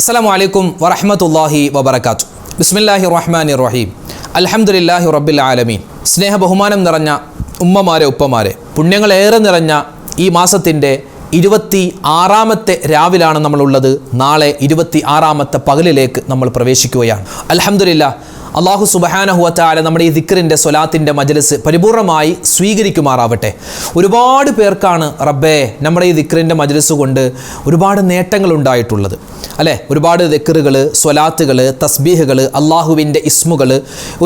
അസ്സലാമു അലൈക്കും വറഹ്മത്തുള്ളാഹി വബറകാതുഹു. ബിസ്മില്ലാഹിർ റഹ്മാനിർ റഹീം. അൽഹംദുലില്ലാഹി റബ്ബിൽ ആലമീൻ. സ്നേഹ ബഹുമാനം നിറഞ്ഞ ഉമ്മമാരെ ഉപ്പമാരെ, പുണ്യങ്ങളേറെ നിറഞ്ഞ ഈ മാസത്തിൻ്റെ 26ാമത്തെ രാവിലാണ് നമ്മളുള്ളത്. നാളെ 26ാമത്തെ പകലിലേക്ക് നമ്മൾ പ്രവേശിക്കുകയാണ്. അൽഹംദുലില്ലാഹ്, അല്ലാഹു സുബ്ഹാനഹു വ തആല നമ്മുടെ ഈ ദിക്റിൻ്റെ സ്വലാത്തിൻ്റെ മജ്ലിസ് പരിപൂർണമായി സ്വീകരിക്കുമാറാവട്ടെ. ഒരുപാട് പേർക്കാണ് റബ്ബേ നമ്മുടെ ഈ ദിക്റിൻ്റെ മജ്ലിസ് കൊണ്ട് ഒരുപാട് നേട്ടങ്ങൾ ഉണ്ടായിട്ടുള്ളത്, അല്ലേ? ഒരുപാട് ദിക്റുകൾ, സ്വലാത്തുകൾ, തസ്ബീഹുകൾ, അള്ളാഹുവിൻ്റെ ഇസ്മുകൾ,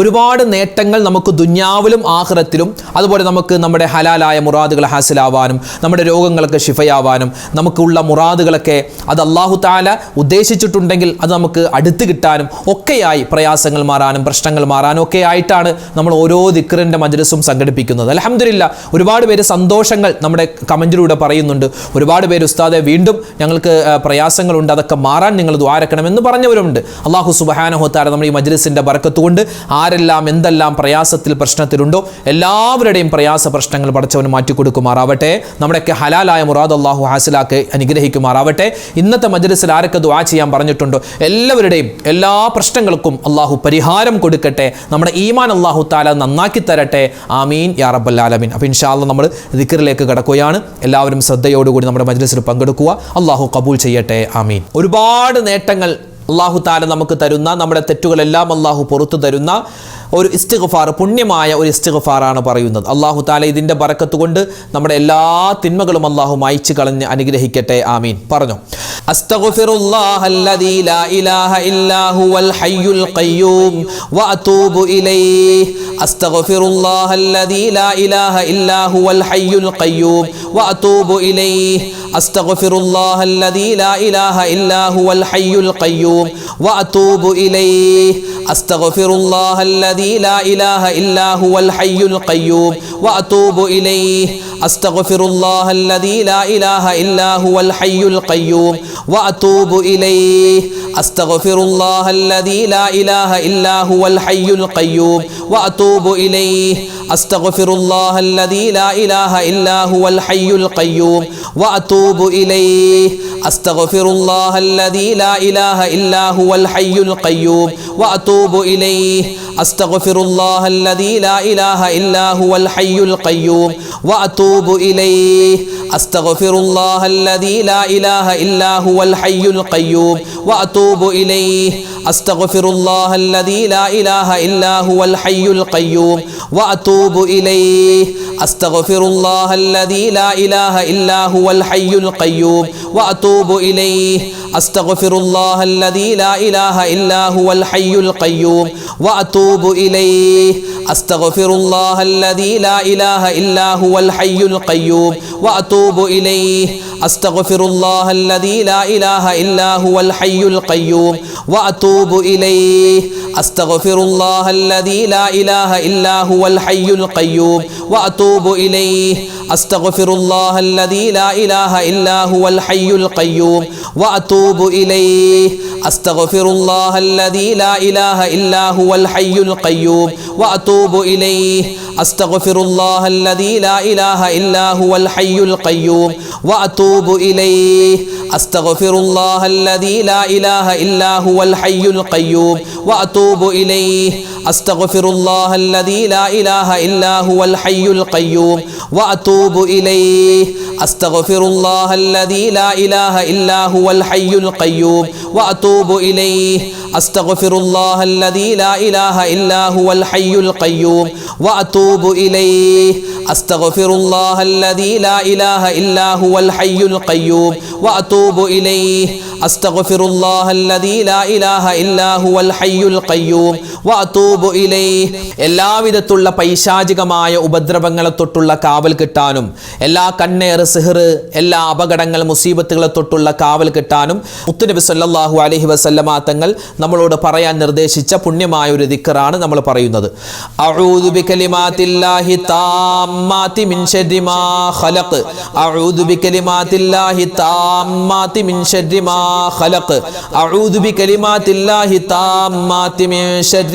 ഒരുപാട് നേട്ടങ്ങൾ നമുക്ക് ദുന്യാവിലും ആഖിറത്തിലും, അതുപോലെ നമുക്ക് നമ്മുടെ ഹലാലായ മുറാദുകൾ ഹാസിലാവാനും നമ്മുടെ രോഗങ്ങളൊക്കെ ശിഫയാവാനും നമുക്കുള്ള മുറാദുകളൊക്കെ അത് അല്ലാഹു തആല ഉദ്ദേശിച്ചിട്ടുണ്ടെങ്കിൽ അത് നമുക്ക് അടുത്ത് കിട്ടാനും ഒക്കെയായി, പ്രയാസങ്ങൾ മാറാനും പ്രശ്നങ്ങൾ മാറാനും ഒക്കെ ആയിട്ടാണ് നമ്മൾ ഓരോ ദിക്റിൻ്റെ മജ്ലിസും സംഘടിപ്പിക്കുന്നത്. അൽഹംദുലില്ലാഹ്, ഒരുപാട് പേര് സന്തോഷങ്ങൾ നമ്മുടെ കമൻറ്റിലൂടെ പറയുന്നുണ്ട്. ഒരുപാട് പേര് ഉസ്താദെ വീണ്ടും ഞങ്ങൾക്ക് പ്രയാസങ്ങളുണ്ട്, അതൊക്കെ മാറാൻ നിങ്ങൾ ദ്വാരക്കണമെന്ന് പറഞ്ഞവരുണ്ട്. അല്ലാഹു സുബ്ഹാനഹു വ തആല നമ്മുടെ ഈ മജ്ലിസിൻ്റെ ബറക്കത്ത് കൊണ്ട് ആരെല്ലാം എന്തെല്ലാം പ്രയാസത്തിൽ പ്രശ്നത്തിലുണ്ടോ എല്ലാവരുടെയും പ്രയാസ പ്രശ്നങ്ങൾ പടച്ചവന് മാറ്റിക്കൊടുക്കുമാറാവട്ടെ. നമ്മുടെയൊക്കെ ഹലാലായ മുറാദ് അല്ലാഹു ഹാസിലാക്കി അനുഗ്രഹിക്കുമാറാവട്ടെ. ഇന്നത്തെ മജ്ലിസിൽ ആരൊക്കെ ദുആ ചെയ്യാൻ പറഞ്ഞിട്ടുണ്ടോ എല്ലാവരുടെയും എല്ലാ പ്രശ്നങ്ങൾക്കും അല്ലാഹു പരിഹാരം കൊടുക്കട്ടെ. നമ്മുടെ ഈമാൻ അല്ലാഹു തആല നന്നാക്കി തരട്ടെ. ആമീൻ യാ റബ്ബൽ ആലമീൻ. അപ്പോൾ ഇൻഷാ അല്ലാഹ് നമ്മൾ ദിക്റിലേക്ക് കടക്കുകയാണ്. എല്ലാവരും ശ്രദ്ധയോടുകൂടി നമ്മുടെ മജ്ലിസിൽ പങ്കെടുക്കുക. അല്ലാഹു ഖബൂൽ ചെയ്യട്ടെ. ആമീൻ. ഒരുപാട് നേട്ടങ്ങൾ അല്ലാഹു തആല നമുക്ക് തരുന്ന, നമ്മുടെ തെറ്റുകളെല്ലാം അല്ലാഹു പുറത്തു തരുന്ന ഒരു ഇസ്തിഗ്ഫാർ, പുണ്യമായ ഒരു ഇസ്തിഗ്ഫാറാണ് പറയുന്നത്. അല്ലാഹു തആല ഇതിൻ്റെ ബറക്കത്ത് കൊണ്ട് നമ്മുടെ എല്ലാ തിന്മകളും അല്ലാഹു മായ്ച്ചു കളഞ്ഞ് അനുഗ്രഹിക്കട്ടെ. ആമീൻ. പറഞ്ഞു, അസ്തഗ്ഫിറുല്ലാഹല്ലദീ ലാ ഇലാഹ ഇല്ലാ ഹുവൽ ഹയ്യുൽ ഖയ്യൂം വഅതൂബു ഇലൈഹി. അസ്തഗ്ഫിറുല്ലാഹല്ലദീ ലാ ഇലാഹ ഇല്ലാ ഹുവൽ ഹയ്യുൽ ഖയ്യൂം വഅതൂബു ഇലൈഹി. അസ്തഗ്ഫിറുല്ലാഹല്ലദീ ലാ ഇലാഹ ഇല്ലാ ഹുവൽ ഹയ്യുൽ ഖയ്യൂം വഅതൂബു ഇലൈഹി. അസ്തഗ്ഫിറുല്ലാഹല്ലദീ ലാ ഇലാഹ ഇല്ലാ ഹുവൽ ഹയ്യുൽ ഖയ്യൂം വഅതൂബു ഇലൈഹി. അസ്തഗ്ഫിറുല്ലാഹല്ലദീ ലാ ഇലാഹ ഇല്ലാ ഹുവൽ ഹയ്യുൽ ഖയ്യൂം വഅതൂബു ഇലൈഹി. അസ്തഗ്ഫിറുല്ലാഹല്ലദീ ലാ ഇലാഹ ഇല്ലാ ഹുവൽ ഹയ്യുൽ ഖയ്യൂം വഅതൂബു ഇലൈഹി. അസ്തഗ്ഫിറുല്ലാഹല്ലദീ ലാ ഇലാഹ ഇല്ലാ ഹുവൽ ഹയ്യുൽ ഖയ്യൂം വഅതൂബു ഇലൈഹി. അസ്തഗ്ഫിറുല്ലാഹല്ലദീ ലാ ഇലാഹ ഇല്ലാ ഹുവൽ ഹയ്യുൽ ഖയ്യൂം വഅതൂബു ഇലൈഹി. അസ്തഗ്ഫിറുല്ലാഹല്ലദീ ലാ ഇലാഹ ഇല്ലാ ഹുവൽ ഹയ്യുൽ ഖയ്യൂം വഅതൂബു ഇലൈഹി. അസ്തഗ്ഫിറുല്ലാഹല്ലദീ ലാ ഇലാഹ ഇല്ലാ ഹുവൽ ഹയ്യുൽ ഖയ്യൂം വഅതൂബു ഇലൈഹി. അസ്തഗ്ഫിറുല്ലാഹല്ലദീ ലാ ഇലാഹ ഇല്ലാ ഹുവൽ ഹയ്യുൽ ഖയ്യൂം വഅതൂബു ഇലൈഹി. അസ്തഗ്ഫിറുല്ലാഹല്ലദീ ലാ ഇലാഹ ഇല്ലാ ഹുവൽ ഹയ്യുൽ ഖയ്യൂം വഅതൂബു ഇലൈഹി. അസ്തഗ്ഫിറുല്ലാഹല്ലദീ ലാ ഇലാഹ ഇല്ലാ ഹുവൽ ഹയ്യുൽ ഖയ്യൂം വഅതൂബു ഇലൈഹി. അസ്തഗ്ഫിറുല്ലാഹല്ലദീ ലാ ഇലാഹ ഇല്ലാ ഹുവൽ ഹയ്യുൽ ഖയ്യൂം വഅതൂബു ഇലൈഹി. അസ്തഗ്ഫിറുല്ലാഹല്ലദീ ലാ ഇലാഹ ഇല്ലാ ഹുവൽ ഹയ്യുൽ ഖയ്യൂം വഅതൂബു ഇലൈഹി. അസ്തഗ്ഫിറുല്ലാഹല്ലദീ ലാ ഇലാഹ ഇല്ലാ ഹുവൽ ഹയ്യുൽ ഖയ്യൂം വഅതൂബു ഇലൈഹി. അസ്തഗ്ഫിറുല്ലാഹല്ലദീ ലാ ഇലാഹ ഇല്ലാ ഹുവൽ ഹയ്യുൽ ഖയ്യൂം വഅതൂബു ഇലൈഹി. അസ്തഗ്ഫിറുല്ലാഹല്ലദീ ലാ ഇലാഹ ഇല്ലാ ഹുവൽ ഹയ്യുൽ ഖയ്യൂം വഅതൂബു ഇലൈഹി. അസ്തഗ്ഫിറുല്ലാഹല്ലദീ ലാ ഇലാഹ ഇല്ലാ ഹുവൽ ഹയ്യുൽ ഖയ്യൂം വഅതൂബു ഇലൈഹി. അസ്തഗ്ഫിറുല്ലാഹല്ലദീ ലാ ഇലാഹ ഇല്ലാ ഹുവൽ ഹയ്യുൽ ഖയ്യൂം വഅതൂബു ഇലൈഹി. അസ്തഗ്ഫിറുല്ലാഹല്ലദീ ലാ ഇലാഹ ഇല്ലാ ഹുവൽ ഹയ്യുൽ ഖയ്യൂം വഅതൂബു ഇലൈഹി. അസ്തഗ്ഫിറുല്ലാഹല്ലദീ ലാ ഇലാഹ ഇല്ലാ ഹുവൽ ഹയ്യുൽ ഖയ്യൂം വഅതൂബു ഇലൈഹി. അസ്തഗ്ഫിറുല്ലാഹല്ലദീ ലാ ഇലാഹ ഇല്ലാ ഹുവൽ ഹയ്യുൽ ഖയ്യൂം വഅതൂബു ഇലൈഹി. അസ്തഗ്ഫിറുല്ലാഹല്ലദീ ലാ ഇലാഹ ഇല്ലാ ഹുവൽ ഹയ്യുൽ ഖയ്യൂം വഅതൂബു ഇലൈഹി. അസ്തഗ്ഫിറുല്ലാഹല്ലദീ ലാ ഇലാഹ ഇല്ലാ ഹുവൽ ഹയ്യുൽ ഖയ്യൂം വഅതൂബു ഇലൈഹി. എല്ലാവിധത്തുള്ള പൈശാചികമായ ഉപദ്രവങ്ങളെ തൊട്ടുള്ള കാവൽ കിട്ടാനും, എല്ലാ കണ്ണേർ, സിഹ്ർ, എല്ലാ അപകടങ്ങൾ, മുസീബത്തുകളെ തൊട്ടുള്ള കാവൽ കിട്ടാനും മുത്തുനബി സല്ലല്ലാഹു അലൈഹി വസല്ലമ തങ്ങൾ നമ്മളോട് പറയാൻ നിർദ്ദേശിച്ച പുണ്യമായ ഒരു ദിക്റാണ് നമ്മൾ പറയുന്നത്. അഊദു ബികലിമാത്തില്ലാഹി താമ്മാതി മിൻ ശർരി മാ ഖലഖ്. അഊദു ബികലിമാത്തില്ലാഹി താമ്മാതി മിൻ ശർരി മാ ഖലഖ്. അഊദു ബികലിമാത്തില്ലാഹി താമ്മാതി മിൻ ശർരി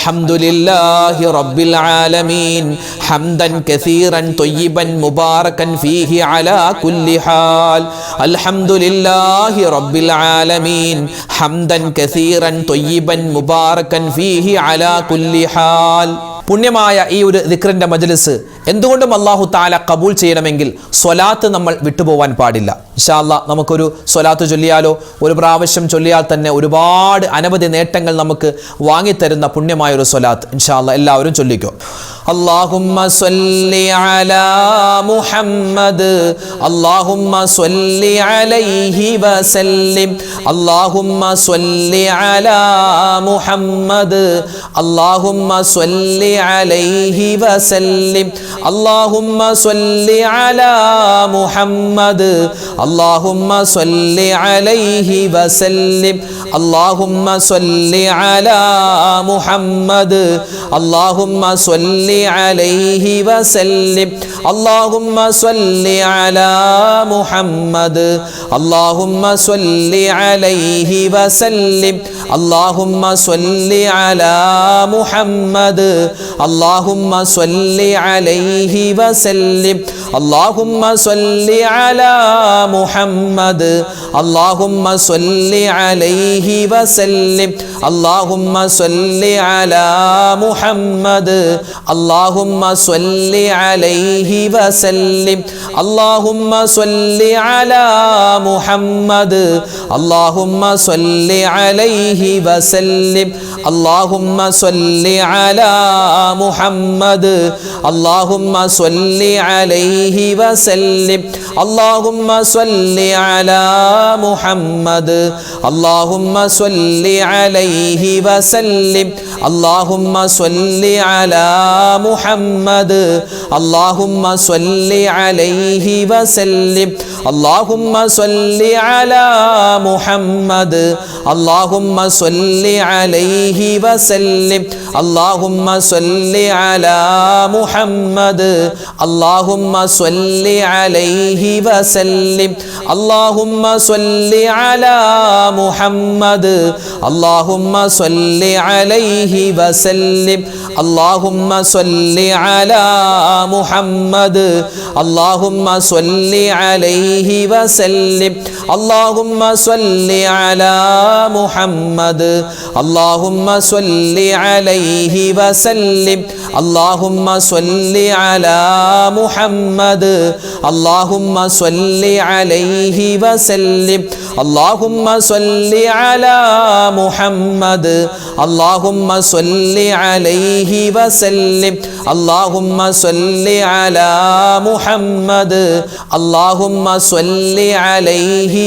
അൽഹംദുലില്ലാഹി റബ്ബിൽ ആലമീൻ ഹംദൻ കസീറൻ ത്വയ്യിബൻ മുബാറകൻ ഫീഹി അലാ കുല്ലി ഹാൽ. അൽഹംദുലില്ലാഹി റബ്ബിൽ ആലമീൻ ഹംദൻ കസീറൻ ത്വയ്യിബൻ മുബാറകൻ ഫീഹി അലാ കുല്ലി ഹാൽ. പുണ്യമായ ഈ ഒരു ദിക്റിന്റെ മജ്ലിസ് എന്തുകൊണ്ടും അല്ലാഹു തആല കബൂൽ ചെയ്യണമെങ്കിൽ സ്വലാത്ത് നമ്മൾ വിട്ടുപോകാൻ പാടില്ല. ഇൻഷാ അല്ലാഹ് നമുക്കൊരു സ്വലാത്ത് ചൊല്ലിയാലോ? ഒരു പ്രാവശ്യം ചൊല്ലിയാൽ തന്നെ ഒരുപാട് അനവധി നേട്ടങ്ങൾ നമുക്ക് വാങ്ങിത്തരുന്ന പുണ്യമായ ഒരു സ്വലാത്ത്. ഇൻഷാ അല്ലാഹ് എല്ലാവരും ചൊല്ലിക്കോ. അല്ലാഹുമ്മ സ്വല്ലി അലാ മുഹമ്മദ് അല്ലാഹുമ്മ സ്വല്ലി അലൈഹി വസല്ലിം അല്ലാഹുമ്മ സ്വല്ലി അലാ മുഹമ്മദ് അല്ലാഹുമ്മ സ്വല്ലി അലൈഹി വസല്ലിം അല്ലാഹുമ്മ സ്വല്ലി അലാ മുഹമ്മദ് അല്ലാഹുമ്മ സ്വല്ലി അലൈഹി വസല്ലിം അല്ലാഹുമ്മ സ്വല്ലി അലാ മുഹമ്മദ് അല്ലാഹുമ്മ സ്വല്ലി അലൈഹി വസല്ലിം അല്ലാഹുമ്മ സ്വല്ലി അലാ മുഹമ്മദ് അല്ലാഹുമ്മ സ്വല്ലി അലൈഹി വസല്ലിം അല്ലാഹുമ്മ സ്വല്ലി അലാ മുഹമ്മദ് അല്ലാഹുമ്മ സ്വല്ലി അലൈഹി വസല്ലിം അല്ലാഹുമ്മ സ്വല്ലി അലാ മുഹമ്മദ് അല്ലാഹുമ്മ സ്വല്ലി അലൈഹി വസല്ലിം അല്ലാഹുമ്മ സ്വല്ലി അലാ മുഹമ്മദ് അല്ലാഹുമ്മ സ്വല്ലി അലൈഹി വസല്ലിം അല്ലാഹുമ്മ സ്വല്ലി അലാ മുഹമ്മദ് അല്ലാഹുമ്മ സ്വല്ലി അലൈഹി വസല്ലിം അല്ലാഹുമ്മ സ്വല്ലി അലാ മുഹമ്മദ് അല്ലാഹുമ്മ സ്വല്ലി അലൈഹി വസല്ലിം അല്ലാഹുമ്മ സ്വല്ലി അലാ മുഹമ്മദ് അല്ലാഹുമ്മ സ്വല്ലി അലൈഹി വസല്ലിം അല്ലാഹുമ്മ സ്വല്ലി അലാ മുഹമ്മദ് അല്ലാഹുമ്മ സ്വല്ലി അലൈഹി വസല്ലിം അല്ലാഹുമ്മ സ്വല്ലി അലാ മുഹമ്മദ് അല്ലാഹുമ്മ സ്വല്ലി അലൈഹി വസല്ലിം അല്ലാഹുമ്മ സ്വല്ലി അലാ മുഹമ്മദ് അല്ലാഹുമ്മ സ്വല്ലി അലൈഹി വസല്ലിം അല്ലാഹുമ്മ സ്വല്ലി അലാ മുഹമ്മദ് അല്ലാഹുമ്മ സ്വല്ലി അലൈഹി വസല്ലിം അല്ലാഹുമ്മ സ്വല്ലി അലാ മുഹമ്മദ് അല്ലാഹുമ്മ സ്വല്ലി അലൈഹി വസല്ലിം അല്ലാഹുമ്മ സ്വല്ലി അലാ മുഹമ്മദ് അല്ലാഹുമ്മ സ്വല്ലി അലൈഹി വസല്ലിം അല്ലാഹുമ്മ സ്വല്ലി അലാ മുഹമ്മദ് അല്ലാഹുമ്മ സ്വല്ലി അലൈഹി വസല്ലിം അല്ലാഹുമ്മ സ്വല്ലി അലാ മുഹമ്മദ് അല്ലാഹുമ്മ സ്വല്ലി അലൈഹി വസല്ലിം അല്ലാഹുമ്മ സ്വല്ലി അലാ മുഹമ്മദ് അല്ലാഹുമ്മ സ്വല്ലി അലൈഹി വസല്ലിം അല്ലാഹുമ്മ സ്വല്ലി അലാ മുഹമ്മദ് അല്ലാഹുമ്മ സ്വല്ലി അലൈഹി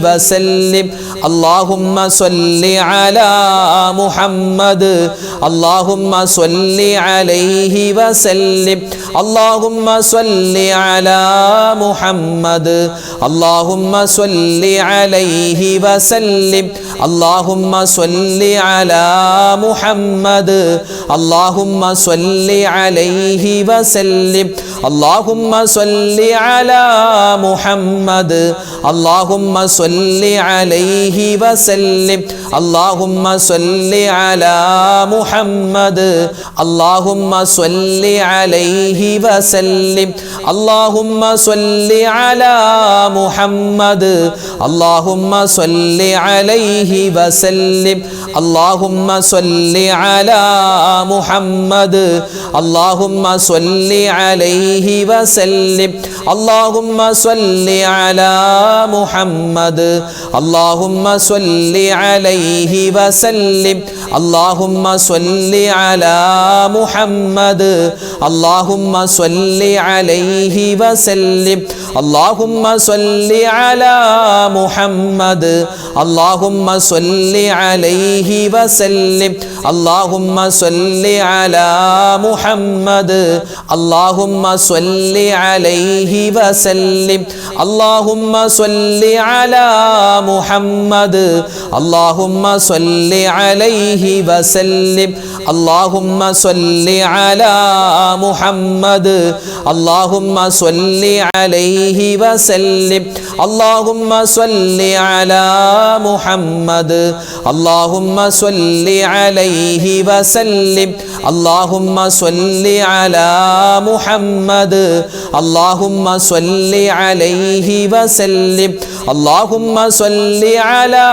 വസല്ലിം അല്ലാഹുമ്മ സ്വല്ലി അലാ മുഹമ്മദ് അല്ലാഹുമ്മ സ്വല്ലി അലൈഹി വസല്ലിം അല്ലാഹുമ്മ സ്വല്ലി അലാ മുഹമ്മദ് അല്ലാഹുമ്മ സ്വല്ലി അലൈഹി വസല്ലിം അല്ലാഹുമ്മ സ്വല്ലി അലാ മുഹമ്മദ് അല്ലാഹുമ്മ സ്വല്ലി അലൈഹി വസല്ലിം അല്ലാഹുമ്മ സ്വല്ലി അലാ മുഹമ്മദ് അല്ലാഹുമ്മ സ്വല്ലി അലൈഹി വസല്ലിം അല്ലാഹുമ്മ സ്വല്ലി അലാ മുഹമ്മദ് അല്ലാഹുമ്മ സ്വല്ലി അലൈഹി വസല്ലിം അല്ലാഹുമ്മ സ്വല്ലി അലാ മുഹമ്മദ് അല്ലാഹുമ്മ സ്വല്ലി അലൈഹി വസല്ലിം അല്ലാഹുമ്മ സ്വല്ലി അലാ മുഹമ്മദ് അല്ലാഹുമ്മ സ്വല്ലി അലൈഹി വസല്ലിം അല്ലാഹുമ്മ സ്വല്ലി അലാ മുഹമ്മദ് അല്ലാഹുമ്മ സ്വല്ലി അലൈഹി വസല്ലിം അല്ലാഹുമ്മ സ്വല്ലി അലാ മുഹമ്മദ് അല്ലാഹുമ്മ സ്വല്ലി അലൈഹി വസല്ലിം അല്ലാഹുമ്മ സ്വല്ലി അലാ മുഹമ്മദ് അല്ലാഹുമ്മ സ്വല്ലി അലൈഹി വസല്ലിം അല്ലാഹുമ്മ സ്വല്ലി അലാ മുഹമ്മദ് അല്ലാഹുമ്മ സ്വല്ലി അലൈഹി വസല്ലിം അല്ലാഹുമ്മ സ്വല്ലി അലാ മുഹമ്മദ് അല്ലാഹുമ്മ സ്വല്ലി അലൈഹി വസല്ലിം അല്ലാഹുമ്മ സ്വല്ലി അലാ മുഹമ്മദ് അല്ലാഹുമ്മ സ്വല്ലി അലൈഹി വസല്ലിം അല്ലാഹുമ്മ സ്വല്ലി അലാ മുഹമ്മദ് അല്ലാഹുമ്മ സ്വല്ലി അലൈഹി വസല്ലിം അല്ലാഹുമ്മ സ്വല്ലി അലാ മുഹമ്മദ് അല്ലാഹുമ്മ സ്വല്ലി അലൈഹി വസല്ലിം അല്ലാഹുമ്മ സ്വല്ലി അലാ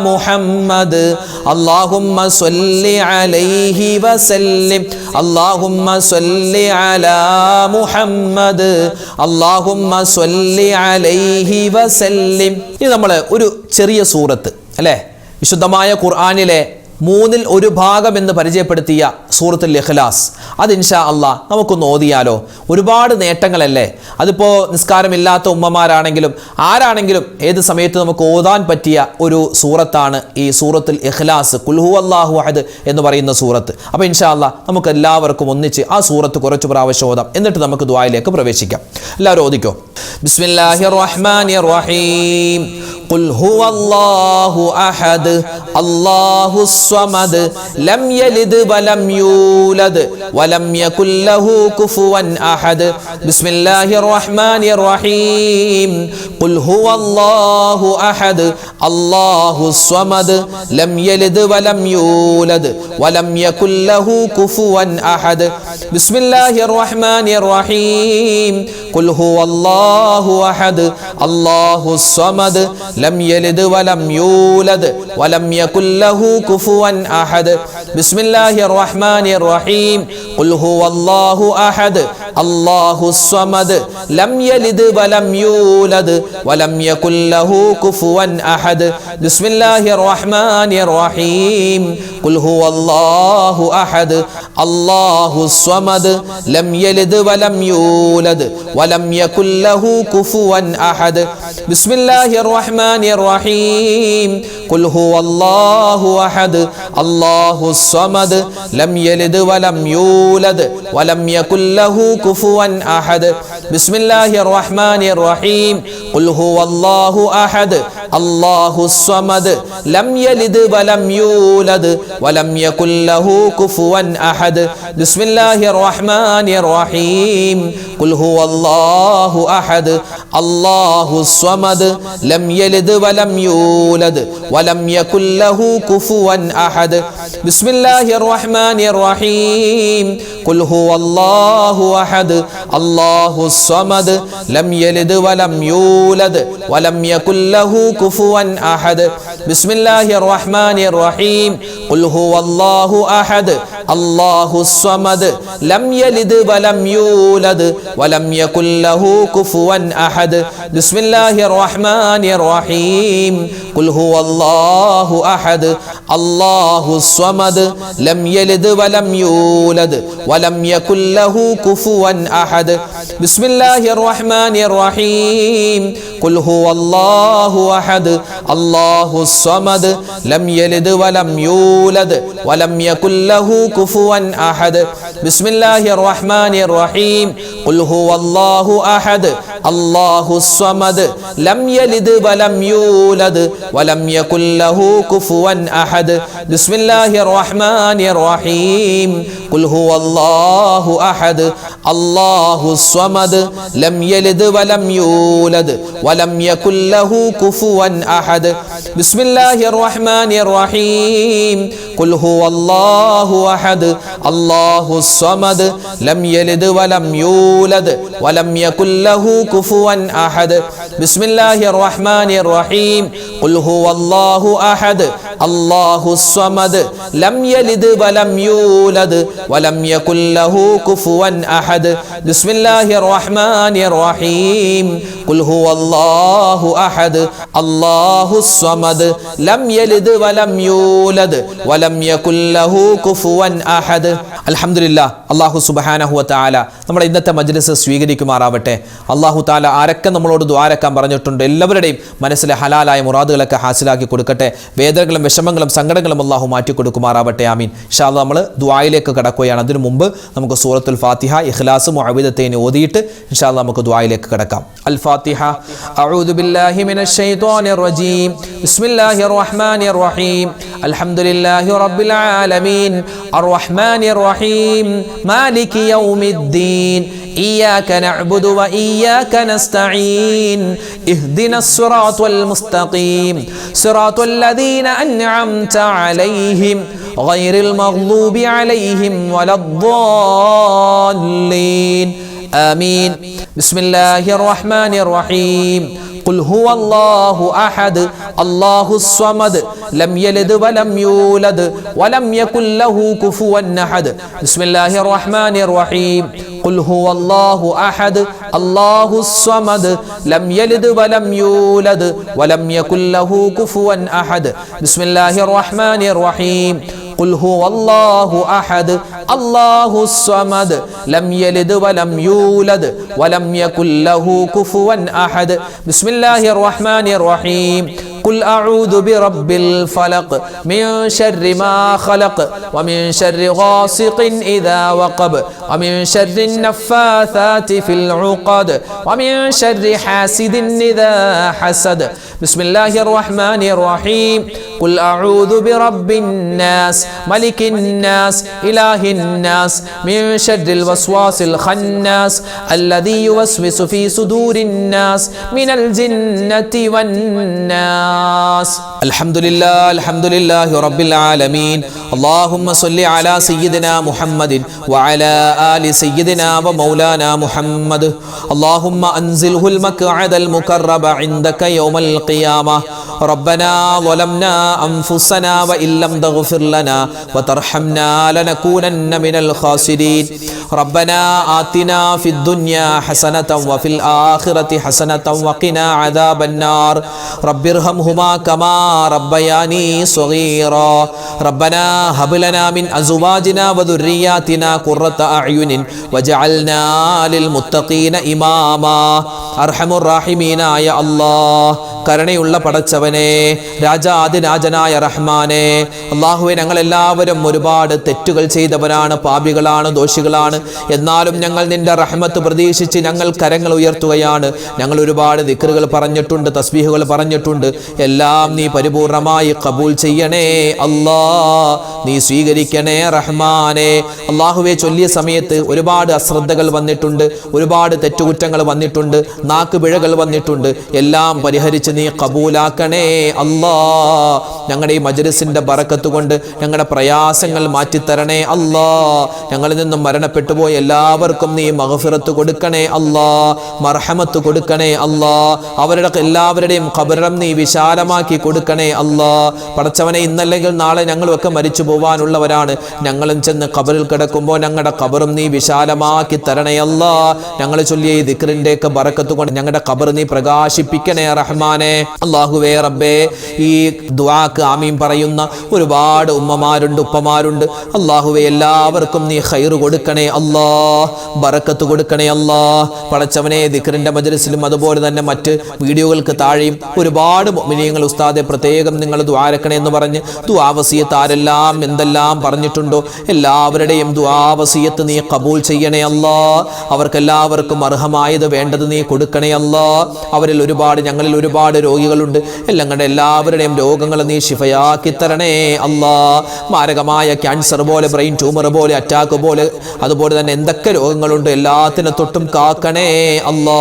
മുഹമ്മദ് അല്ലാഹുമ്മ സ്വല്ലി അലൈഹി വസല്ലിം അല്ലാഹുമ്മ സ്വല്ലി അലാ മുഹമ്മദ് അല്ലാഹുമ്മ സ്വല്ലി അലൈഹി വസല്ലിം. ഇത് നമ്മൾ ഒരു ചെറിയ സൂറത്ത് അല്ലേ, വിശുദ്ധമായ ഖുർആനിലെ 1/3 ഭാഗം എന്ന് പരിചയപ്പെടുത്തിയ സൂറത്തുൽ ഇഖ്ലാസ്, അത് ഇൻഷാ അള്ളാഹ് നമുക്കൊന്ന് ഓതിയാലോ. ഒരുപാട് നേട്ടങ്ങളല്ലേ. അതിപ്പോൾ നിസ്കാരമില്ലാത്ത ഉമ്മമാരാണെങ്കിലും ആരാണെങ്കിലും ഏത് സമയത്ത് നമുക്ക് ഓതാൻ പറ്റിയ ഒരു സൂറത്താണ് ഈ സൂറത്തുൽ ഇഖ്ലാസ്, ഖുൽ ഹുവല്ലാഹു അഹദ് എന്ന് പറയുന്ന സൂറത്ത്. അപ്പോൾ ഇൻഷാ അള്ളാഹ് നമുക്ക് എല്ലാവർക്കും ഒന്നിച്ച് ആ സൂറത്ത് കുറച്ച് പ്രാവശ്യം ഓതാം, എന്നിട്ട് നമുക്ക് ദുആയിലേക്ക് പ്രവേശിക്കാം. എല്ലാവരും ഓദിക്കോ. ബിസ്മില്ലാഹിർ റഹ്മാനിർ റഹീം. ഖുൽ ഹുവല്ലാഹു അഹദ് അല്ലാഹുസ് സ്വമദ് ലം യലിദ് വലം യൂലദ് വലം യകുൽ ലഹു കുഫുവൻ അഹദ്. ബിസ്മില്ലാഹിർ റഹ്മാനിർ റഹീം. ഖുൽ ഹുവല്ലാഹു അഹദ് അല്ലാഹുസ് സ്വമദ് ലം യലിദ് വലം യൂലദ് വലം യകുൽ ലഹു കുഫുവൻ അഹദ്. ബിസ്മില്ലാഹിർ റഹ്മാനിർ റഹീം. ഖുൽ ഹുവല്ലാഹു അഹദ് അല്ലാഹുസ് സ്വമദ് ലം യലിദ് വലം യൂലദ് വലം യകുൽ ലഹു കുഫുവൻ അഹദ്. ബിസ്മില്ലാഹിർ റഹ്മാനിർ റഹീം. ഖുൽ ഹുവല്ലാഹു അഹദ് അല്ലാഹുസ് സ്വമദ് ലം യലിദ് വലം യൂലദ് വലം യകുൽ ലഹു കുഫുവൻ അഹദ്. ബിസ്മില്ലാഹിർ റഹ്മാനിർ റഹീം. ഖുൽ ഹുവല്ലാഹു അഹദ് അല്ലാഹുസ് സ്വമദ് ലം യലിദ് വലം യൂലദ് വലം യകുൽ ലഹു കുഫുവൻ അഹദ്. ബിസ്മില്ലാഹിർ റഹ്മാനിർ റഹീം. ഖുൽ ഹുവല്ലാഹു അഹദ് അല്ലാഹുസ് സ്വമദ് ലം യലിദ് വലം യൂലദ് വലം യകുൽ ലഹു കുഫുവൻ അഹദ്. ബിസ്മില്ലാഹിർ റഹ്മാനിർ റഹീം. ഖുൽ ഹുവല്ലാഹു അഹദ് അല്ലാഹുസ് സ്വമദ് ലം യലിദ് വലം യൂലദ് വലം യകുൽ ലഹു കുഫുവൻ അഹദ്. ബിസ്മില്ലാഹിർ റഹ്മാനിർ റഹീം. ഖുൽ ഹുവല്ലാഹു അഹദ് അല്ലാഹുസ് സ്വമദ് ലം യലിദ് വലം യൂലദ് വലം യകുൽ ലഹു കുഫുവൻ അഹദ്. ബിസ്മില്ലാഹിർ റഹ്മാനിർ റഹീം. ഖുൽ ഹുവല്ലാഹു അഹദ് അല്ലാഹുസ് സ്വമദ് ലം യലിദ് വലം യൂലദ് വലം യകുൽ ലഹു കുഫുവൻ അഹദ്. ബിസ്മില്ലാഹിർ റഹ്മാനിർ റഹീം. ഖുൽ ഹുവല്ലാഹു അഹദ് അല്ലാഹുസ് സ്വമദ് ലം യലിദ് വലം യൂലദ് വലം യകുൽ ലഹു കുഫുവൻ അഹദ്. ബിസ്മില്ലാഹിർ റഹ്മാനിർ റഹീം. ഖുൽ ഹുവല്ലാഹു അഹദ് അല്ലാഹുസ് സ്വമദ് ലം യലിദ് വലം യൂലദ് വലം യകുൽ ലഹു കുഫുവൻ അഹദ്. ബിസ്മില്ലാഹിർ റഹ്മാനിർ റഹീം. ഖുൽ ഹുവല്ലാഹു അഹദ് അല്ലാഹുസ് സ്വമദ് ലം യലിദ് വലം യൂലദ് വലം യകുൽ ലഹു കുഫുവൻ അഹദ്. ബിസ്മില്ലാഹിർ റഹ്മാനിർ റഹീം. ഖുൽ ഹുവല്ലാഹു അഹദ് അല്ലാഹുസ് സ്വമദ് ലം യലിദ് വലം യൂലദ് വലം യകുൽ ലഹു കുഫുവൻ അഹദ്. ബിസ്മില്ലാഹിർ റഹ്മാനിർ റഹീം. ഖുൽ ഹുവല്ലാഹു അഹദ് അല്ലാഹുസ് സ്വമദ് ലം യലിദ് വലം യൂലദ് വലം യകുൽ ലഹു കുഫുവൻ അഹദ്. ബിസ്മില്ലാഹിർ റഹ്മാനിർ റഹീം. ഖുൽ ഹുവല്ലാഹു അഹദ് അല്ലാഹുസ് സ്വമദ് ലം യലിദ് വലം യൂലദ് വലം യകുൽ ലഹു കുഫുവൻ അഹദ്. ബിസ്മില്ലാഹിർ റഹ്മാനിർ റഹീം. ഖുൽ ഹുവല്ലാഹു അഹദ് അല്ലാഹുസ് സ്വമദ് ലം യലിദ് വലം യൂലദ് വലം യകുൽ ലഹു കുഫുവൻ അഹദ്. ബിസ്മില്ലാഹിർ റഹ്മാനിർ റഹീം. ഖുൽ ഹുവല്ലാഹു അഹദ് അല്ലാഹുസ് സ്വമദ് ലം യലിദ് വലം യൂലദ് വലം യകുൽ ലഹു കുഫുവൻ അഹദ്. അൽഹംദുലില്ലാ, അല്ലാഹു സുബ്ഹാനഹു വ തആല നമ്മുടെ ഇന്നത്തെ മജ്ലിസ് സ്വീകരിക്കുമാറാവട്ടെ. അല്ലാഹു തആല ആരൊക്കെ നമ്മളോട് ദുആരക്കാൻ പറഞ്ഞിട്ടുണ്ട് എല്ലാവരുടെയും മനസ്സിലെ ഹലാലായ മുറാദുകളൊക്കെ ഹാസിലാക്കി കൊടുക്കട്ടെ. വേദനകളും വിഷമങ്ങളും സങ്കടങ്ങളും അല്ലാഹു മാറ്റി കൊടുക്കുമാറാവട്ടെ. ആമീൻ. ഇൻഷാ അല്ലാഹ് നമ്മൾ ദുആയിലേക്ക് കടക്കുകയാണ്. അതിനു മുമ്പ് നമുക്ക് സൂറത്തുൽ ഫാത്തിഹ, ഇഖ്ലാസ്, മുഅവ്വിദത്തൈൻ ഓതിയിട്ട് ഇൻഷാ അല്ലാഹ് നമുക്ക് ദുആയിലേക്ക് കടക്കാം. അൽ ഫാത്തിഹ. അഊദു ബില്ലാഹി മിനശ് ശൈത്വാനിർ റജീം. ബിസ്മില്ലാഹിർ റഹ്മാനിർ റഹീം. അൽഹംദുലില്ലാഹി റബ്ബിൽ ആലമീൻ അർറഹ്മാനിർ റഹീം മാലികി യൗമിദ്ദീൻ إياك نعبد وإياك نستعين اهدنا الصراط المستقيم صراط الذين أنعمت عليهم غير المغضوب عليهم ولا الضالين آمين بسم الله الرحمن الرحيم قل هو الله أحد الله الصمد لم يلد ولم يولد ولم يكن له كفوا أحد بسم الله الرحمن الرحيم قل هو الله أحد الله الصمد لم يلد ولم يولد ولم يكن له كفوا أحد بسم الله الرحمن الرحيم قل هو الله أحد الله الصمد لم يلد ولم يولد ولم يكن له كفوا أحد بسم الله الرحمن الرحيم قل أعوذ برب الفلق من شر ما خلق ومن شر غاسق إذا وقب ومن شر النفاثات في العقد ومن شر حاسد إذا حسد بسم الله الرحمن الرحيم قل أعوذ برب الناس ملك الناس إله الناس من شر الوسواس الخناس الذي يوسوس في صدور الناس من الجنة والناس الحمد لله رب العالمين اللهم صل على سيدنا محمد وعلى آل سيدنا ومولانا محمد اللهم أنزله المقعد المقرب عندك يوم القيامة ربنا ظلمنا أنفسنا وإن لم تغفر لنا وترحمنا لنكونن من الخاسرين ربنا آتنا في الدنيا حسنة وفي الآخرة حسنة وقنا عذاب النار رب ارحمهما كما ربياني صغيرا ربنا هب لنا من أزواجنا وذرياتنا قرة أعين وجعلنا للمتقين إماما أرحم الراحمين يا الله കരുണയുള്ള പടച്ചവനെ രാജാതിരാജനായ റഹ്മാനെ അല്ലാഹുവേ ഞങ്ങളെല്ലാവരും ഒരുപാട് തെറ്റുകൾ ചെയ്തവരാണ് പാപികളാണ് ദോഷികളാണ് എന്നാലും ഞങ്ങൾ നിന്റെ റഹ്മത്ത് പ്രതീക്ഷിച്ച് ഞങ്ങൾ കരങ്ങൾ ഉയർത്തുകയാണ് ഞങ്ങൾ ഒരുപാട് ദിക്റുകൾ പറഞ്ഞിട്ടുണ്ട് തസ്ബീഹുകൾ പറഞ്ഞിട്ടുണ്ട് എല്ലാം നീ പരിപൂർണമായി ഖബൂൽ ചെയ്യണേ അല്ലാ നീ സ്വീകരിക്കണേ റഹ്മാനെ അല്ലാഹുവേ ചൊല്ലിയ സമയത്ത് ഒരുപാട് അശ്രദ്ധകൾ വന്നിട്ടുണ്ട് ഒരുപാട് തെറ്റുകുറ്റങ്ങൾ വന്നിട്ടുണ്ട് നാക്ക് പിഴകൾ വന്നിട്ടുണ്ട് എല്ലാം പരിഹരിച്ച് നീ കബൂലാക്കണേ അല്ലാ ഞങ്ങളുടെ ഈ മജ്‌ലിസിന്റെ ബറക്കത്ത് കൊണ്ട് ഞങ്ങളുടെ പ്രയാസങ്ങൾ മാറ്റിത്തരണേ അല്ലാ ഞങ്ങളിൽ നിന്നും മരണപ്പെട്ടു പോയ എല്ലാവർക്കും നീ മഗ്ഫിറത്ത് കൊടുക്കണേ അല്ലാ മർഹമത്ത് കൊടുക്കണേ അല്ലാ അവരുടെ എല്ലാവരുടെയും ഖബറും നീ വിശാലമാക്കി കൊടുക്കണേ അല്ലാ പടച്ചവനെ ഇന്നല്ലെങ്കിൽ നാളെ ഞങ്ങളൊക്കെ മരിച്ചു പോവാനുള്ളവരാണ് ഞങ്ങളും ചെന്ന് ഖബറിൽ കിടക്കുമ്പോൾ ഞങ്ങളുടെ ഖബറും നീ വിശാലമാക്കി തരണേ അല്ലാ ഞങ്ങൾ ചൊല്ലിയ ഈ ദിക്റിന്റെ ഒക്കെ ബറക്കത്ത് കൊണ്ട് ഞങ്ങളുടെ ഖബർ നീ പ്രകാശിപ്പിക്കണേ റഹ്മാനെ അല്ലാഹുവേ റബ്ബേ ഈ ദുആക്ക് ആമീൻ പറയുന്ന ഒരുപാട് ഉമ്മമാരുണ്ട് ഉപ്പമാരുണ്ട് അല്ലാഹുവേ എല്ലാവർക്കും നീ ഖൈർ കൊടുക്കണേ അല്ലാ ബറക്കത്ത് കൊടുക്കണേ അല്ലാ പടച്ചവനെ ദിക്റിന്റെ മജ്‌ലിസിലും അതുപോലെ തന്നെ മറ്റ് വീഡിയോകൾക്ക് താഴെയും ഒരുപാട് മുഅ്മിനീങ്ങൾ ഉസ്താദെ പ്രത്യേകം നിങ്ങൾ ദുആരക്കണേ എന്ന് പറഞ്ഞ് ദുആ വസിയത്ത് ആരെല്ലാം എന്തെല്ലാം പറഞ്ഞിട്ടുണ്ടോ എല്ലാവരുടെയും ദുആ വസിയത്ത് നീ ഖബൂൽ ചെയ്യണേ അല്ലാ അവർക്കെല്ലാവർക്കും അർഹമായത് വേണ്ടത് നീ കൊടുക്കണേ അല്ലാ അവരിൽ ഒരുപാട് ഞങ്ങളിൽ ഒരുപാട് രോഗികളുണ്ട് ഞങ്ങളുടെ എല്ലാവരുടെയും രോഗങ്ങൾ നീ ശിഫയാക്കി തരണേ അല്ലാ മാരകമായ ക്യാൻസർ പോലെ ബ്രെയിൻ ട്യൂമർ പോലെ അറ്റാക്ക് പോലെ അതുപോലെ തന്നെ എന്തൊക്കെ രോഗങ്ങളുണ്ട് എല്ലാത്തിനും തൊട്ടും കാക്കണേ അല്ലാ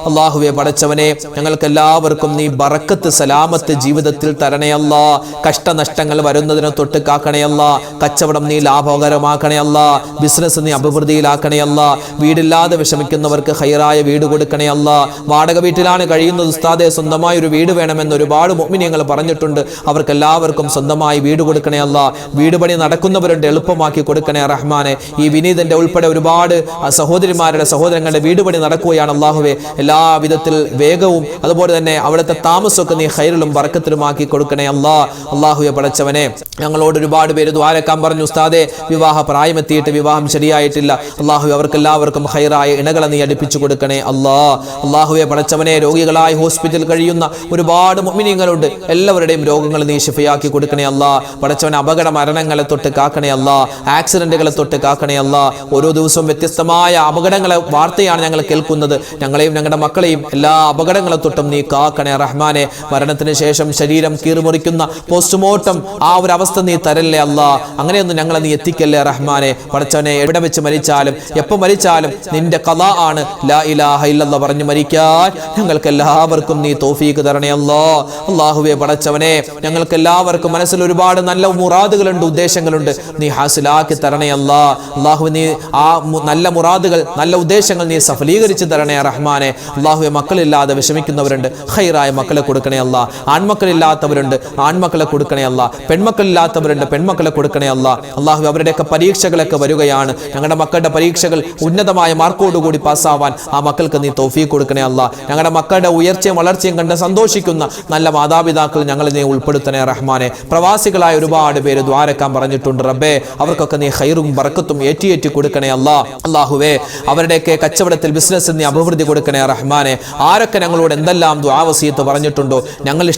അല്ലാഹുവേ പടച്ചവനെ ഞങ്ങൾക്ക് എല്ലാവർക്കും നീ ബറക്കത്ത് സലാമത്ത് ജീവിതത്തിൽ തരണേ അല്ലാ കഷ്ടനഷ്ടങ്ങൾ വരുന്നതിനെ തൊട്ട് കാക്കണേ അല്ലാ കച്ചവടം നീ ലാഭകരമാക്കണേ അല്ലാ ബിസിനസ് നീ അഭിവൃദ്ധിയിലാക്കണേ അല്ലാ വീടില്ലാതെ വിഷമിക്കുന്നവർക്ക് ഹൈറായ വീട് കൊടുക്കണേ അല്ലാ വാടക വീട്ടിലാണ് കഴിയുന്നത് ഉസ്താദെ സ്വന്തമായി ഒരു വീട് വേണമെന്ന് ഒരുപാട് മുഅ്മിനീങ്ങൾ പറഞ്ഞിട്ടുണ്ട് അവർക്കെല്ലാവർക്കും സ്വന്തമായി വീട് കൊടുക്കണേ അല്ലാ വീട് പണി നടക്കുന്നവരുടെ എളുപ്പമാക്കി കൊടുക്കണേ റഹ്മാനെ ഈ വിനീതന്റെ ഉൾപ്പെടെ ഒരുപാട് സഹോദരിമാരുടെ സഹോദരങ്ങളുടെ വീട് പണി നടക്കുകയാണ് അല്ലാഹുവേ എല്ലാ വിധത്തിൽ വേഗവും അതുപോലെ തന്നെ അവിടുത്തെ താമസമൊക്കെ നീ ഖൈറിലും ബറക്കത്തിലുമാക്കി കൊടുക്കണേ അല്ലാ അല്ലാഹുവേ പടച്ചവനെ ഞങ്ങളോട് ഒരുപാട് പേര് ദ്വാരക്കാൻ പറഞ്ഞു ഉസ്താദെ വിവാഹ പ്രായമെത്തിയിട്ട് വിവാഹം ശരിയായിട്ടില്ല അല്ലാഹുവേ അവർക്കെല്ലാവർക്കും ഖൈറായ ഇണകളെ നീ അടുപ്പിച്ചു കൊടുക്കണേ അല്ലാ അല്ലാഹുവേ പടച്ചവനെ രോഗികളായി ഹോസ്പിറ്റലിൽ കഴിയുന്ന ഒരുപാട് മുഅ്മിനീങ്ങളുണ്ട് എല്ലാവരുടെയും രോഗങ്ങൾ നീ ശിഫയാക്കി കൊടുക്കണേ അല്ലാ പടച്ചവനെ അപകട മരണങ്ങളെ തൊട്ട് കാക്കണേ അല്ലാ ആക്സിഡന്റുകളെ തൊട്ട് കാക്കണേ അല്ലാ ഓരോ ദിവസവും വ്യത്യസ്തമായ അപകടങ്ങളെ വാർത്തയാണ് ഞങ്ങൾ കേൾക്കുന്നത് ഞങ്ങളെയും ഞങ്ങളുടെ മക്കളെയും എല്ലാ അപകടങ്ങളെ തൊട്ടും നീ കാക്കണേ റഹ്മാനെ. മരണത്തിന് ശേഷം ശരീരം കീറിമുറിക്കുന്ന പോസ്റ്റ്മോർട്ടം ആ ഒരു അവസ്ഥ നീ തരല്ലേ അല്ലാ. അങ്ങനെയൊന്നും ഞങ്ങളെ നീ എത്തിക്കല്ലേ റഹ്മാനെ. പടച്ചവനെ, എവിടെ വെച്ച് മരിച്ചാലും എപ്പോൾ മരിച്ചാലും നിന്റെ ഖദാ ആണ് ലാ ഇലാഹ ഇല്ലല്ലാഹ് പറഞ്ഞു മരിക്കാൻ ഞങ്ങൾക്ക് എല്ലാവർക്കും നീ തൗഫീഖ് തരണേ അല്ലാ. അല്ലാഹുവേ പടച്ചവനെ, ഞങ്ങൾക്ക് എല്ലാവർക്കും മനസ്സിൽ ഒരുപാട് നല്ല മുറാദുകളുണ്ട്, ഉദ്ദേശങ്ങളുണ്ട്, നീ ഹാസിലാക്കി തരണേ അല്ലാ. അല്ലാഹുവേ, നീ ആ നല്ല മുറാദുകൾ, നല്ല ഉദ്ദേശങ്ങൾ നീ സഫലീകരിച്ച് തരണേ റഹ്മാനെ. അല്ലാഹുവേ, മക്കളില്ലാതെ വിഷമിക്കുന്നവരുണ്ട്, ഖൈറായ മക്കളെ കൊടുക്കണേ അല്ലാ. ആൺമക്കളില്ലാത്തവരുണ്ട്, ആൺമക്കളെ കൊടുക്കണേ അല്ലാ. പെൺമക്കളില്ലാത്തവരുണ്ട്, പെൺമക്കളെ കൊടുക്കണേ അല്ലാ. അല്ലാഹുവേ, അവരുടെയൊക്കെ പരീക്ഷകളൊക്കെ വരികയാണ്. ഞങ്ങളുടെ മക്കളുടെ പരീക്ഷകൾ ഉന്നതമായ മാർക്കോടുകൂടി പാസ്സാവാൻ ആ മക്കൾക്ക് നീ തൗഫീഖ് കൊടുക്കണേ അല്ലാ. ഞങ്ങളുടെ മക്കളുടെ ഉയർച്ചയും വളർച്ചയും കണ്ട് സന്തോഷിക്കുന്ന നല്ല മാതാപിതാക്കൾ ഞങ്ങളെ നീ ഉൾപ്പെടുത്തണേ റഹ്മാനെ. പ്രവാസികളായ ഒരുപാട് പേര് ദ്വാരക്കാൻ പറഞ്ഞിട്ടുണ്ട് റബ്ബേ, അവർക്കൊക്കെ നീ ഖൈറും ബറക്കത്തും ഏറ്റി കൊടുക്കണേ അല്ലാ. അല്ലാഹുവേ, അവരുടെയൊക്കെ കച്ചവടത്തിൽ ബിസിനസ്സിൽ നീ അഭിവൃദ്ധി കൊടുക്കണേ റഹ്മാനെ. ആരൊക്കെ ഞങ്ങളോട് എന്തെല്ലാം ദുആ വസിയത്ത് പറഞ്ഞിട്ടുണ്ടോ, ഞങ്ങളെ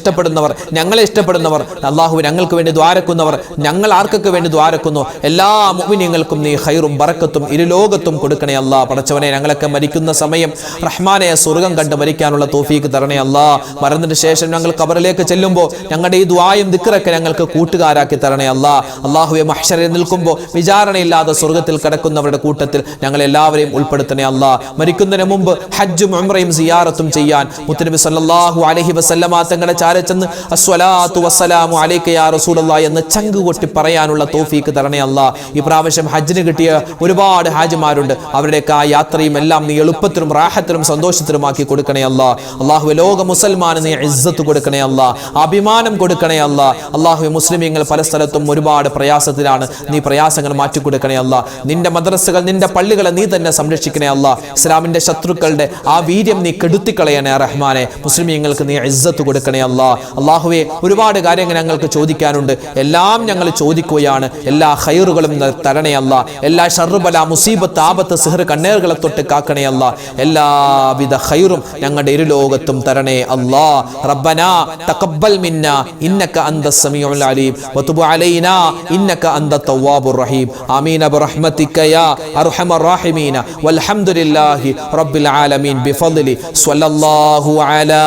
ഇഷ്ടപ്പെടുന്നവർ അല്ലാഹുവേ, ഞങ്ങൾക്ക് വേണ്ടി ദ്വാരക്കുന്നവർ, ഞങ്ങൾ ആർക്കൊക്കെ വേണ്ടി ദ്വാരക്കുന്നു എല്ലാ മുഅ്മിനീങ്ങൾക്കും നീ ഖൈറും ബറക്കത്തും ഇരുലോകത്തും കൊടുക്കണേ അല്ലാ. പടച്ചവനെ, ഞങ്ങളൊക്കെ മരിക്കുന്ന സമയം റഹ്മാനെ സ്വർഗ്ഗം കണ്ട് മരിക്കാനുള്ള തൗഫീഖ് തരണേ അല്ലാ. മരണത്തിന് ശേഷം ഞങ്ങൾ ഖബറിലേക്ക് ചെല്ലുമ്പോൾ ഞങ്ങളുടെ ഈ ദുആയും ദിക്റൊക്കെ ഞങ്ങൾക്ക് കൂട്ടുകാരാക്കി തരണേ അല്ലാ. അല്ലാഹുവേ, മഹ്ശറിൽ നിൽക്കുമ്പോൾ വിചാരണയില്ലാതെ സ്വർഗ്ഗത്തിൽ കിടക്കുന്നവരുടെ കൂട്ടത്തിൽ ഞങ്ങൾ എല്ലാവരെയും ഉൾപ്പെടുത്തണേ അല്ലാ. മരിക്കുന്നതിന് മുമ്പ് ഹജ്ജും ഉംറയും സിയാറത്തും ചെയ്യാൻ മുത്തുനബി സല്ലല്ലാഹു അലൈഹി വസല്ലമ തങ്ങളുടെ ചാരെ ചെന്ന് അസ്സലാത്തു വസ്സലാമു അലൈക യാ റസൂലല്ലാഹ് എന്ന് ചങ്ക് കൊട്ടി പറയാനുള്ള തൗഫീഖ് തരണേ അല്ലാ. ഈ പ്രാവശ്യം ഹജ്ജിന് കിട്ടിയ ഒരുപാട് ഹാജിമാരുണ്ട്, അവരുടെയൊക്കെ ആ യാത്രയും എല്ലാം നീ എളുപ്പത്തിലും റാഹത്തിലും സന്തോഷത്തിലുമാക്കി കൊടുക്കണേ അല്ലാ. അല്ലാഹുവേ, ലോക മുസൽമാന് നീ ഇസ്സത്ത് കൊടുക്കണേ അല്ലാ, അഭിമാനം കൊടുക്കണേ അല്ലാ. അല്ലാഹുവേ, മുസ്ലിമീങ്ങൾ പല സ്ഥലത്തും ഒരുപാട് പ്രയാസത്തിലാണ്, നീ പ്രയാസങ്ങൾ മാറ്റിക്കൊടുക്കണേ അല്ലാ. നിന്റെ മദ്രസകൾ, നിന്റെ പള്ളികളെ നീ തന്നെ സംരക്ഷിക്കണേ അല്ലാ. ഇസ്ലാമിന്റെ ശത്രുക്കളുടെ ആ വീര്യം നീ കെടുത്തിക്കളയണേ റഹ്മാനെ. മുസ്ലിമീങ്ങൾക്ക് നീ ഇസ്സത്ത് കൊടുക്കണേ അല്ലാ. അല്ലാഹുവേ, ഒരുപാട് കാര്യങ്ങൾ ഞങ്ങൾക്ക് ചോദിക്കാനുണ്ട്, എല്ലാം ഞങ്ങൾ ചോദിക്കുകയാണ്. എല്ലാ ഖൈറുകളും തരണേ അല്ലാ. എല്ലാ ഷർബല മുസീബത്ത് ആപത്ത് സിഹ്ർ കണ്ണേറുകളെ തൊട്ട് കാക്കണേ അല്ലാ. എല്ലാവിധ ഖൈറും ഞങ്ങളുടെ ഇരുലോകത്തും തരണേ അല്ലാ. റബ്ബനാ തഖബ്ബൽ മിന്നാ ഇന്നക അന്തസ് സമീഉൽ അലീം വതുബ് അലൈനാ ഇന്നക അന്തത് തവ്വാബുർ റഹീം. ആമീൻ ബിറഹ്മതിക യാ അർഹമർ റഹീമീൻ വൽഹംദുലില്ലാഹി റബ്ബിൽ ആലമീൻ ബിഫദ്ലി സ്വല്ലല്ലാഹു അലാ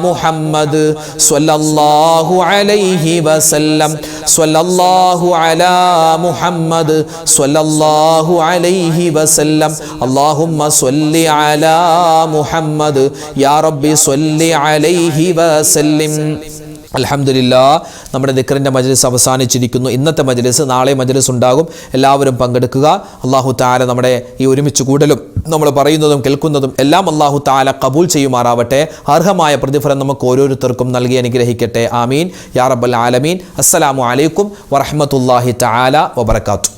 മുഹമ്മദ് സ്വല്ലല്ലാഹു അലൈഹി വസല്ലം സ്വല്ലല്ലാഹു അലാ മുഹമ്മദ് സ്വല്ലല്ലാഹു അലൈഹി വസല്ലം. അല്ലാഹുമ്മ സ്വല്ലി അലാ മുഹമ്മദ് യാ റബ്ബി സ്വല്ലി അലൈഹി വസല്ലിം. അൽഹംദുലില്ലാഹ്, നമ്മുടെ ദിക്റിൻ്റെ മജ്ലിസ് അവസാനിച്ചിരിക്കുന്നു. ഇന്നത്തെ മജ്ലിസ്, നാളെ മജ്ലിസ് ഉണ്ടാകും, എല്ലാവരും പങ്കെടുക്കുക. അല്ലാഹു തആല നമ്മുടെ ഈ ഒരുമിച്ച് കൂടലും നമ്മൾ പറയുന്നതും കേൾക്കുന്നതും എല്ലാം അല്ലാഹു തആല ഖബൂൽ ചെയ്യുമാറാവട്ടെ. അർഹമായ പ്രതിഫലം നമുക്ക് ഓരോരുത്തർക്കും നൽകി അനുഗ്രഹിക്കട്ടെ. ആമീൻ യാ റബ്ബൽ ആലമീൻ. അസ്സലാമു അലൈക്കും വറഹ്മത്തുള്ളാഹി തആല വബറകാതുഹു.